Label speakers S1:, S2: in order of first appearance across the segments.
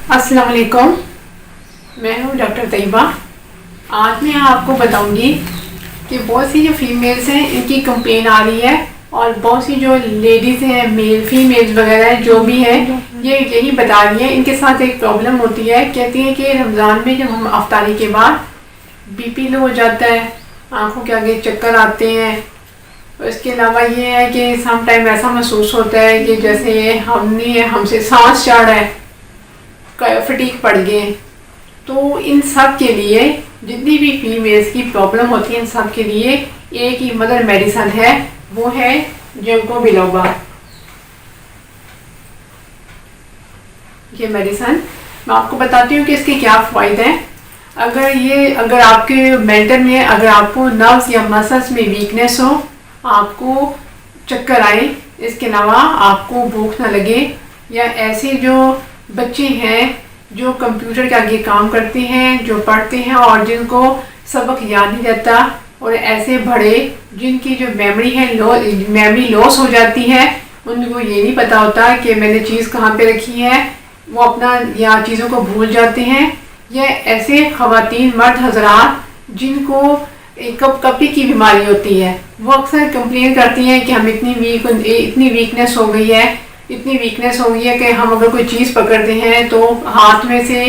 S1: अस्सलाम वालेकुम, मैं हूँ डॉक्टर तैयबा। आज मैं आपको बताऊंगी कि बहुत सी जो फीमेल्स हैं इनकी कंप्लेन आ रही है और बहुत सी जो लेडीज़ हैं, मेल फीमेल्स वगैरह जो भी हैं, ये यही बता रही हैं। इनके साथ एक प्रॉब्लम होती है, कहती हैं कि रमज़ान में जब हम अफ्तारी के बाद बीपी लो हो जाता है, आंखों के आगे चक्कर आते हैं। इसके अलावा ये है कि सम टाइम ऐसा महसूस होता है कि जैसे हमसे सांस चढ़ रहा है, फटीक पड़ गए। तो इन सब के लिए जितनी भी फीमेल्स की प्रॉब्लम होती है, इन सब के लिए एक ही मदर मेडिसिन है, वो है जिंको बिलोबा। ये मेडिसिन मैं आपको बताती हूँ कि इसके क्या फ़ायदे हैं। अगर आपके मेंटल में अगर आपको नर्व्स या मसल्स में वीकनेस हो, आपको चक्कर आए, इसके अलावा आपको भूख ना लगे, या ऐसे जो बच्चे हैं जो कंप्यूटर के आगे काम करते हैं, जो पढ़ते हैं और जिनको सबक याद नहीं रहता, और ऐसे बड़े जिनकी जो मेमोरी लॉस हो जाती है, उनको ये नहीं पता होता कि मैंने चीज़ कहाँ पे रखी है, वो अपना या चीज़ों को भूल जाते हैं। या ऐसे ख़वातीन मर्द हजरात जिनको कपी की बीमारी होती है, वो अक्सर कंप्लेन करती हैं कि हम इतनी वीकनेस हो गई है कि हम अगर कोई चीज़ पकड़ते हैं तो हाथ में से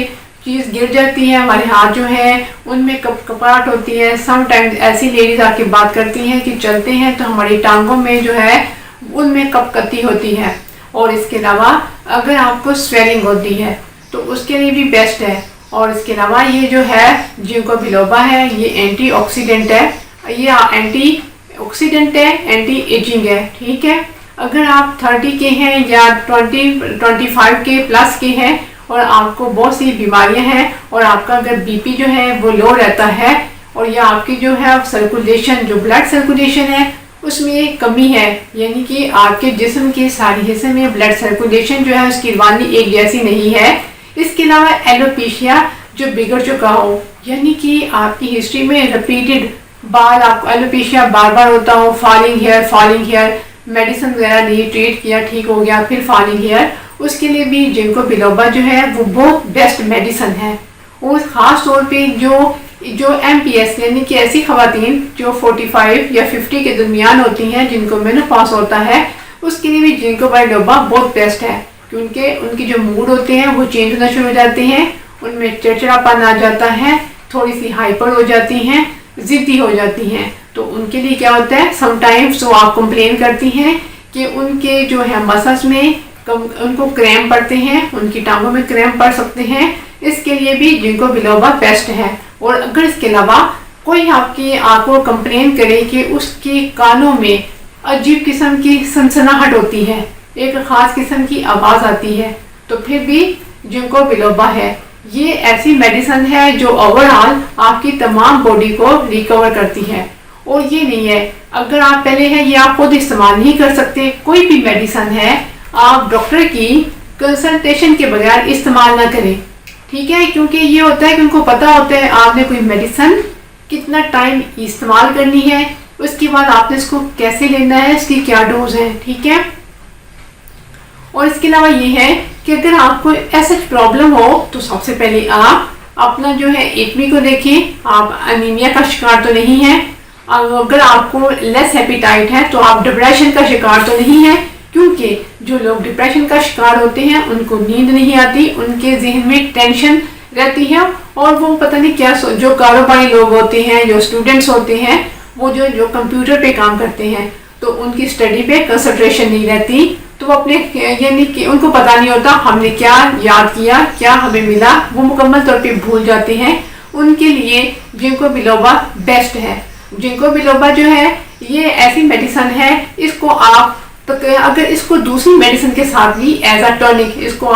S1: चीज़ गिर जाती है, हमारे हाथ जो है उनमें कपकपाहट होती है। सम टाइम्स ऐसी लेडीज़ आके बात करती हैं कि चलते हैं तो हमारी टांगों में जो है उनमें कपकती होती है। और इसके अलावा अगर आपको स्वेलिंग होती है तो उसके लिए भी बेस्ट है। और इसके अलावा ये जो है जिंको बिलोबा है, ये एंटीऑक्सीडेंट है, ये एंटीऑक्सीडेंट है, एंटी एजिंग है। ठीक है, अगर आप 30 के हैं या 25 के प्लस के हैं और आपको बहुत सी बीमारियां हैं और आपका अगर बीपी जो है वो लो रहता है, और या आपकी जो है सर्कुलेशन, जो ब्लड सर्कुलेशन है उसमें कमी है, यानी कि आपके जिस्म के सारे हिस्से में ब्लड सर्कुलेशन जो है उसकी रवानी एक जैसी नहीं है। इसके अलावा एलोपेशिया जो बिगड़ चुका हो, यानी कि आपकी हिस्ट्री में रिपीटेड बाल आपको एलोपेशिया बार बार होता हो, फॉलिंग हेयर, मेडिसिन वगैरह लिए ट्रीट किया, ठीक हो गया, फिर फॉलिंग हेयर, उसके लिए भी जिंको बिलोबा जो है वो बहुत बेस्ट मेडिसिन है। और ख़ास तौर पे जो MPS यानी कि ऐसी ख़वातीन जो 45 या 50 के दरमियान होती हैं, जिनको मेनोपॉज होता है, उसके लिए भी जिंको बिलोबा बहुत बेस्ट है। क्योंकि उनके जो मूड होते हैं वो चेंज होना शुरू हो जाते हैं, उनमें चिड़चिड़ापन आ जाता है, थोड़ी सी हाइपर हो जाती हैं, ज़िद्दी हो जाती हैं। तो उनके लिए क्या होता है, समटाइम्स वो आप कंप्लेन करती हैं कि उनके जो है मसल्स में उनको क्रैम्प पड़ते हैं, उनकी टांगों में क्रैम्प पड़ सकते हैं। इसके लिए भी जिंको बिलोबा बेस्ट है। और अगर इसके अलावा कोई आपको कंप्लेन करे कि उसके कानों में अजीब किस्म की सनसनाहट होती है, एक ख़ास किस्म की आवाज़ आती है, तो फिर भी जिंको बिलोबा है। ये ऐसी मेडिसिन है जो ओवरऑल आपकी तमाम बॉडी को रिकवर करती है। और ये नहीं है, अगर आप पहले हैं ये आप खुद इस्तेमाल नहीं कर सकते, कोई भी मेडिसिन है आप डॉक्टर की कंसल्टेशन के बगैर इस्तेमाल ना करें। ठीक है, क्योंकि ये होता है कि उनको पता होता है आपने कोई मेडिसिन कितना टाइम इस्तेमाल करनी है, उसके बाद आपने इसको कैसे लेना है, इसकी क्या डोज है। ठीक है, और इसके अलावा ये है कि अगर आपको ऐसा प्रॉब्लम हो तो सबसे पहले आप अपना जो है एटमी को देखें, आप अनीमिया का शिकार तो नहीं है। अगर आपको लेस एपिटाइट है तो आप डिप्रेशन का शिकार तो नहीं है, क्योंकि जो लोग डिप्रेशन का शिकार होते हैं उनको नींद नहीं आती, उनके जहन में टेंशन रहती है, और वो पता नहीं क्या जो कारोबारी लोग होते हैं, जो स्टूडेंट्स होते हैं, वो जो कंप्यूटर पे काम करते हैं, तो उनकी स्टडी पे कंसंट्रेशन नहीं रहती, तो वो अपने यानी कि उनको पता नहीं होता हमने क्या याद किया, क्या हमें मिला, वो मुकम्मल तौर पे भूल जाते हैं। उनके लिए जिंको बिलोबा बेस्ट है। जिंको बिलोबा जो है ये ऐसी मेडिसिन है, इसको आप अगर इसको दूसरी मेडिसिन के साथ भी एज अ टॉनिक, इसको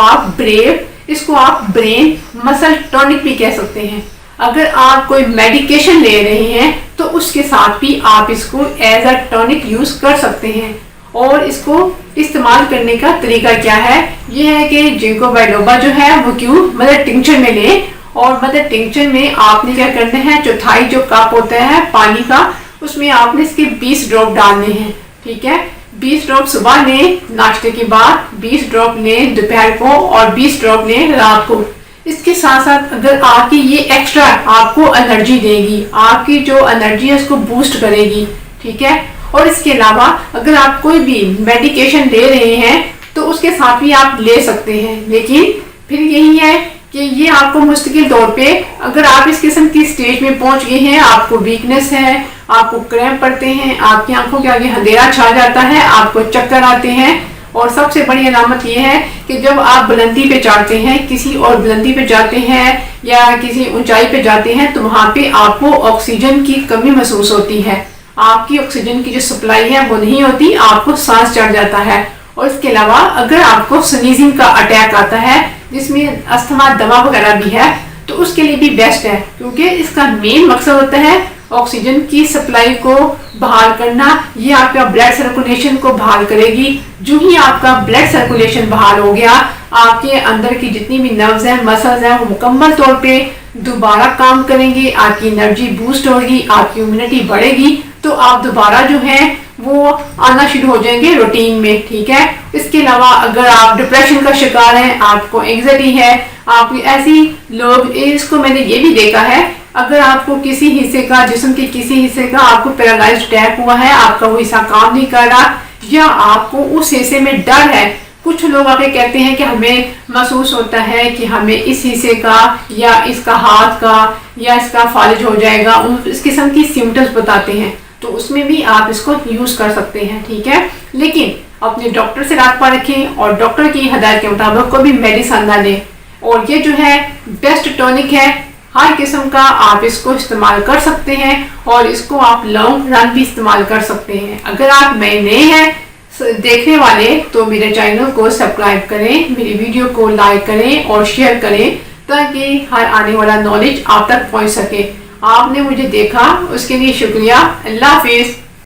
S1: आप ब्रेन मसल टॉनिक भी कह सकते हैं। अगर आप कोई मेडिकेशन ले रहे हैं तो उसके साथ भी आप इसको एज अ टॉनिक यूज कर सकते हैं। और इसको इस्तेमाल करने का तरीका क्या है, ये है कि जिंको बिलोबा जो है वो क्यों मदर टिंचर में लें, और मदर टिंचर में आपने क्या करना है, चौथाई जो कप होता है पानी का, उसमें आपने इसके 20 ड्रॉप डालने हैं। ठीक है, 20 ड्रॉप सुबह लें नाश्ते के बाद, 20 ड्रॉप लें दोपहर को और 20 ड्रॉप लें रात को। इसके साथ साथ अगर आपकी ये एक्स्ट्रा आपको एनर्जी देगी, आपकी जो एनर्जी है उसको बूस्ट करेगी, ठीक है। और इसके अलावा अगर आप कोई भी मेडिकेशन ले रहे हैं तो उसके साथ भी आप ले सकते हैं, लेकिन फिर यही है कि ये आपको मुस्तकिल तौर पे अगर आप इस किस्म की स्टेज में पहुंच गए हैं, आपको वीकनेस है, आपको क्रैम्प पड़ते हैं, आपकी आंखों के आगे अंधेरा छा जाता है, आपको चक्कर आते हैं, और सबसे बड़ी अलामत यह है कि जब आप बुलंदी पे चढ़ते हैं, किसी और बुलंदी पे जाते हैं या किसी ऊंचाई पे जाते हैं, तो वहां पे आपको ऑक्सीजन की कमी महसूस होती है। आपकी ऑक्सीजन की जो सप्लाई है वो नहीं होती, आपको सांस चढ़ जाता है। और इसके अलावा अगर आपको स्नीजिंग का अटैक आता है जिसमें अस्थमा दवा वगैरह भी है, तो उसके लिए भी बेस्ट है, क्योंकि इसका मेन मकसद होता है ऑक्सीजन की सप्लाई को बहाल करना। ये आपका ब्लड सर्कुलेशन को बहाल करेगी। जो ही आपका ब्लड सर्कुलेशन बहाल हो गया, आपके अंदर की जितनी भी नर्व्स हैं, मसल्स हैं, वो मुकम्मल तौर पे दोबारा काम करेंगे, आपकी एनर्जी बूस्ट होगी, आपकी इम्यूनिटी बढ़ेगी, तो आप दोबारा जो है वो आना शुरू हो जाएंगे रूटीन में, ठीक है। इसके अलावा अगर आप डिप्रेशन का शिकार हैं, आपको एंग्जाइटी है, आप ऐसी लोग, इसको मैंने ये भी देखा है, अगर आपको किसी हिस्से का, जिस्म के किसी हिस्से का आपको पैरालाइज्ड अटैक हुआ है, आपका वो हिस्सा काम नहीं कर रहा, या आपको उस हिस्से में डर है। कुछ लोग आके कहते हैं कि हमें महसूस होता है कि हमें इस हिस्से का या इसका हाथ का या इसका फालिज हो जाएगा, इस किस्म की सिम्टम्स बताते हैं, तो उसमें भी आप इसको यूज कर सकते हैं, ठीक है। लेकिन अपने डॉक्टर से राब्ता रखें और डॉक्टर की हिदायत के मुताबिक कोई भी मेडिसिन ना लें। और ये जो है बेस्ट टॉनिक है, हर किस्म का आप इसको इस्तेमाल कर सकते हैं और इसको आप लॉन्ग रन भी इस्तेमाल कर सकते हैं। अगर आप नए हैं देखने वाले, तो मेरे चैनल को सब्सक्राइब करें, मेरी वीडियो को लाइक करें और शेयर करें, ताकि हर आने वाला नॉलेज आप तक पहुंच सके। आपने मुझे देखा उसके लिए शुक्रिया। अल्लाह हाफिज।